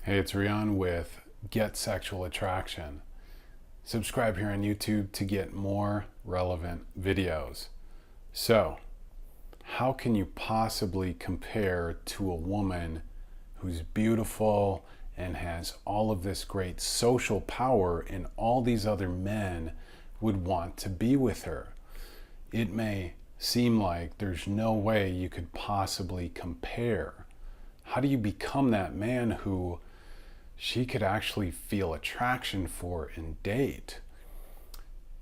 Hey, it's Rion with Get Sexual Attraction. Subscribe here on YouTube to get more relevant videos. So, how can you possibly compare to a woman who's beautiful and has all of this great social power and all these other men would want to be with her? It may seem like there's no way you could possibly compare. How do you become that man who she could actually feel attraction for and date?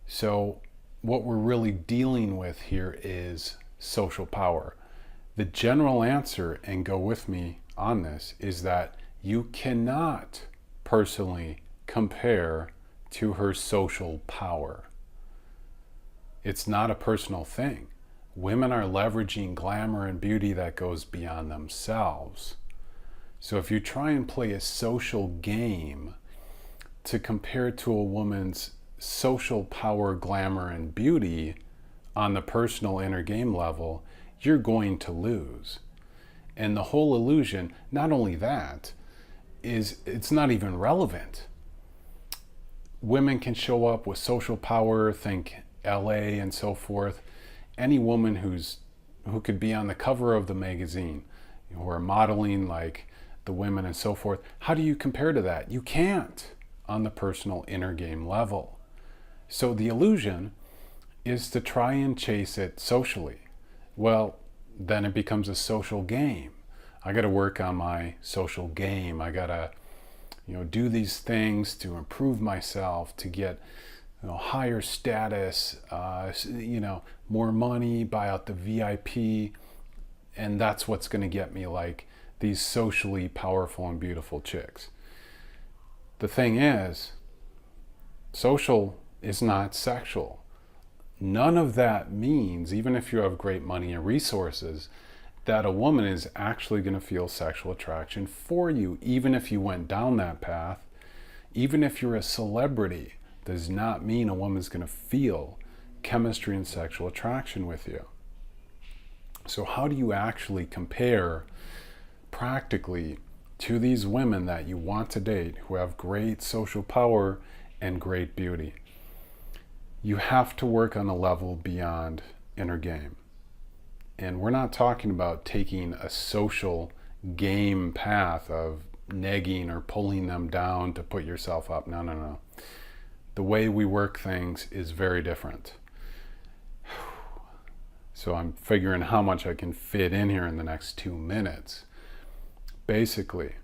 So what we're really dealing with here is social power. The general answer, and go with me on this, is that you cannot personally compare to her social power. It's not a personal thing. Women are leveraging glamour and beauty that goes beyond themselves. So if you try and play a social game to compare to a woman's social power, glamour, and beauty on the personal inner game level, you're going to lose. And the whole illusion, not only that, is it's not even relevant. Women can show up with social power, think LA and so forth. Any woman who could be on the cover of the magazine, who are modeling like the women and so forth. How do you compare to that? You can't on the personal inner game level. So the illusion is to try and chase it socially. Well, then it becomes a social game. I got to work on my social game. I got to, do these things to improve myself, to get, higher status, more money, buy out the VIP, and that's what's going to get me like these socially powerful and beautiful chicks. The thing is, social is not sexual. None of that means, even if you have great money and resources, that a woman is actually going to feel sexual attraction for you, even if you went down that path. Even if you're a celebrity, does not mean a woman's going to feel chemistry and sexual attraction with you. So how do you actually compare practically to these women that you want to date who have great social power and great beauty? You have to work on a level beyond inner game. And we're not talking about taking a social game path of negging or pulling them down to put yourself up. No. The way we work things is very different. So I'm figuring how much I can fit in here in the next 2 minutes. Basically,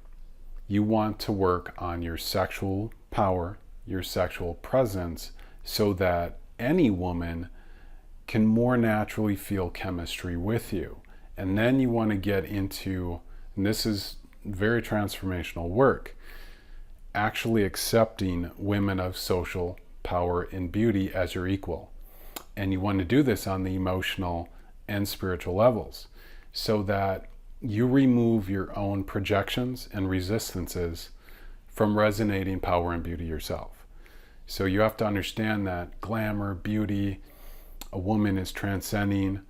you want to work on your sexual power, your sexual presence, so that any woman can more naturally feel chemistry with you. And then you want to get into, and this is very transformational work, actually accepting women of social power and beauty as your equal. And you want to do this on the emotional and spiritual levels so that you remove your own projections and resistances from resonating power and beauty yourself. So you have to understand that glamour, beauty, a woman is transcending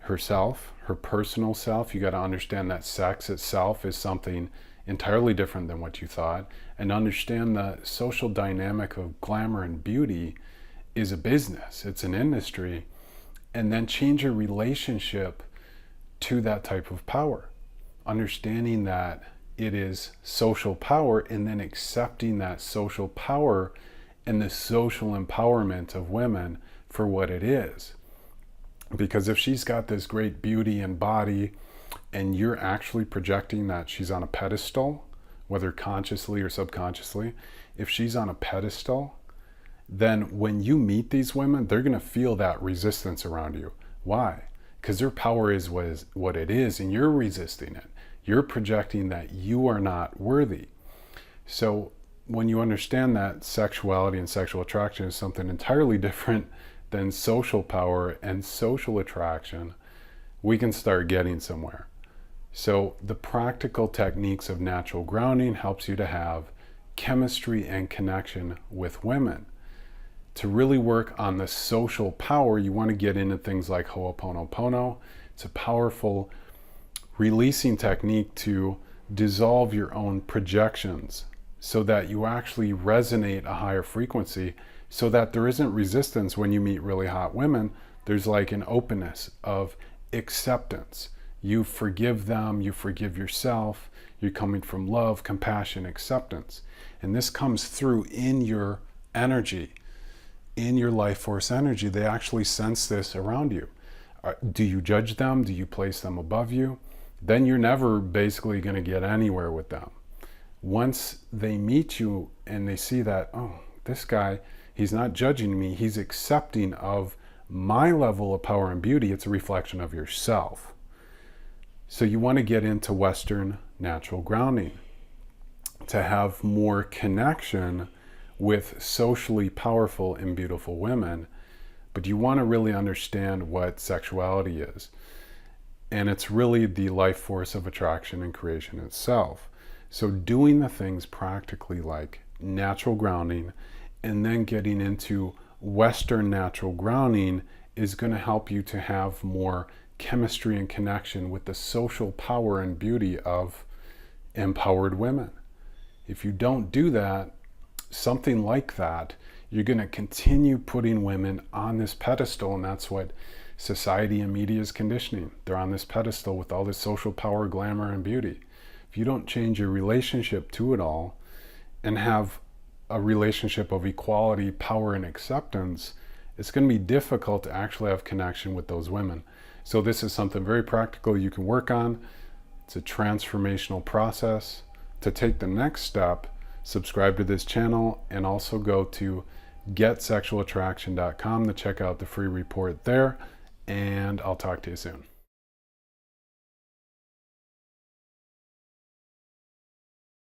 herself, her personal self. You got to understand that sex itself is something entirely different than what you thought, and understand the social dynamic of glamour and beauty is a business, it's an industry, and then change your relationship to that type of power. Understanding that it is social power, and then accepting that social power and the social empowerment of women for what it is. Because if she's got this great beauty and body, and you're actually projecting that she's on a pedestal, whether consciously or subconsciously, if she's on a pedestal, then when you meet these women, they're going to feel that resistance around you. Why? Because their power is what it is, and you're resisting it. You're projecting that you are not worthy. So when you understand that sexuality and sexual attraction is something entirely different than social power and social attraction, we can start getting somewhere. So the practical techniques of natural grounding helps you to have chemistry and connection with women. To really work on the social power, you want to get into things like Ho'oponopono. It's a powerful releasing technique to dissolve your own projections so that you actually resonate a higher frequency, so that there isn't resistance when you meet really hot women. There's like an openness of acceptance. You forgive them, you forgive yourself, you're coming from love, compassion, acceptance. And this comes through in your energy, in your life force energy. They actually sense this around you. Do you judge them? Do you place them above you? Then you're never basically going to get anywhere with them. Once they meet you and they see that, oh, this guy, he's not judging me, he's accepting of my level of power and beauty. It's a reflection of yourself. So you want to get into Western natural grounding to have more connection with socially powerful and beautiful women. But you want to really understand what sexuality is. And it's really the life force of attraction and creation itself. So doing the things practically like natural grounding and then getting into Western natural grounding is going to help you to have more chemistry and connection with the social power and beauty of empowered women. If you don't do that, something like that, you're going to continue putting women on this pedestal, and that's what society and media is conditioning. They're on this pedestal with all this social power, glamour, and beauty. If you don't change your relationship to it all and have a relationship of equality, power, and acceptance, it's going to be difficult to actually have connection with those women. So this is something very practical you can work on. It's a transformational process. To take the next step, subscribe to this channel and also go to getsexualattraction.com to check out the free report there. And I'll talk to you soon.